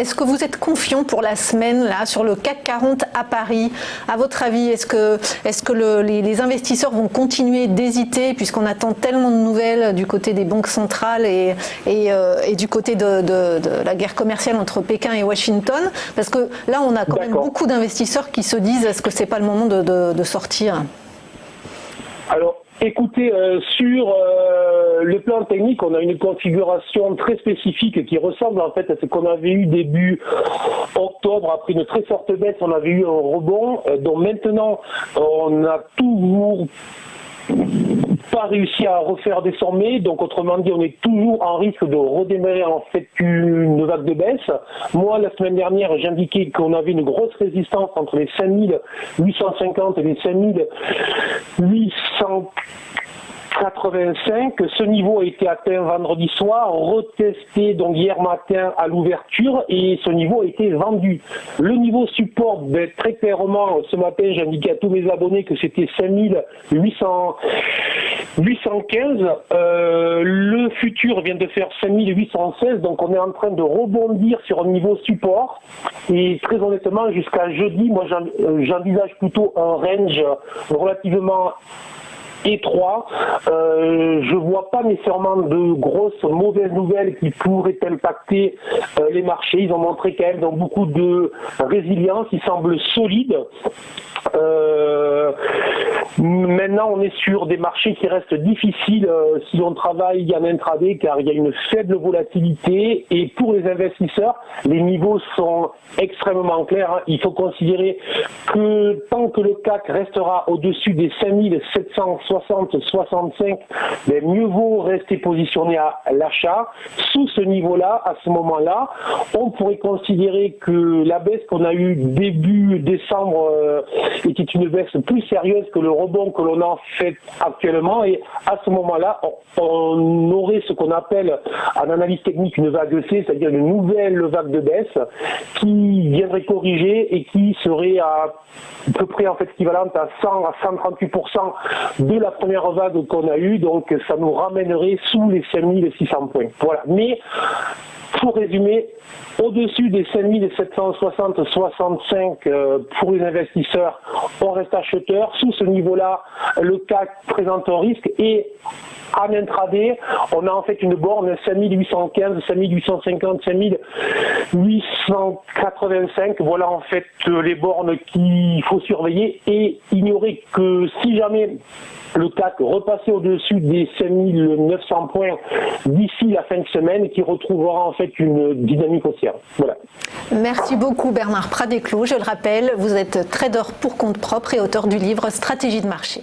est-ce que vous êtes confiant pour la semaine là sur le CAC 40 à Paris? À votre avis, est-ce que les investisseurs vont continuer d'hésiter puisqu'on attend tellement de nouvelles du côté des banques centrales et du côté de la guerre commerciale entre Pékin et Washington? Parce que là, on a quand même beaucoup d'investisseurs qui se disent est-ce que c'est pas le moment de sortir? Alors, écoutez, sur le plan technique, on a une configuration très spécifique qui ressemble en fait à ce qu'on avait eu début octobre. Après une très forte baisse, on avait eu un rebond. Donc maintenant, on n'a toujours pas réussi à refaire des sommets, donc autrement dit on est toujours en risque de redémarrer en fait une vague de baisse. Moi la semaine dernière j'indiquais qu'on avait une grosse résistance entre les 5850 et les 5885. Ce niveau a été atteint vendredi soir, retesté donc hier matin à l'ouverture et ce niveau a été vendu. Le niveau support, très clairement, ce matin j'indiquais à tous mes abonnés que c'était 5815. Le futur vient de faire 5816, donc on est en train de rebondir sur un niveau support et très honnêtement jusqu'à jeudi, moi j'envisage plutôt un range relativement étroit. Je vois pas nécessairement de grosses mauvaises nouvelles qui pourraient impacter les marchés. Ils ont montré quand même donc beaucoup de résilience, ils semblent solides. Maintenant, on est sur des marchés qui restent difficiles si on travaille en intraday, car il y a une faible volatilité et pour les investisseurs, les niveaux sont extrêmement clairs. Il faut considérer que tant que le CAC restera au-dessus des 5760-65, mieux vaut rester positionné à l'achat. Sous ce niveau-là, à ce moment-là, on pourrait considérer que la baisse qu'on a eue début décembre était une baisse plus sérieuse que le rebond que l'on a fait actuellement et à ce moment-là on aurait ce qu'on appelle en analyse technique une vague C, c'est-à-dire une nouvelle vague de baisse qui viendrait corriger et qui serait à peu près en fait équivalente à 100 à 138% de la première vague qu'on a eue, donc ça nous ramènerait sous les 5600 points. Voilà. Mais pour résumer, au-dessus des 5760-65 pour les investisseurs, on reste acheteur. Sous ce niveau-là, le CAC présente un risque et en intraday, on a en fait une borne 5815, 5850, 5885. Voilà en fait les bornes qu'il faut surveiller et ignorer que si jamais le CAC repassait au-dessus des 5900 points d'ici la fin de semaine, qui retrouvera en fait une dynamique haussière. Voilà. Merci beaucoup Bernard Pradeclou. Je le rappelle, vous êtes trader pour compte propre et auteur du livre Stratégie de marché.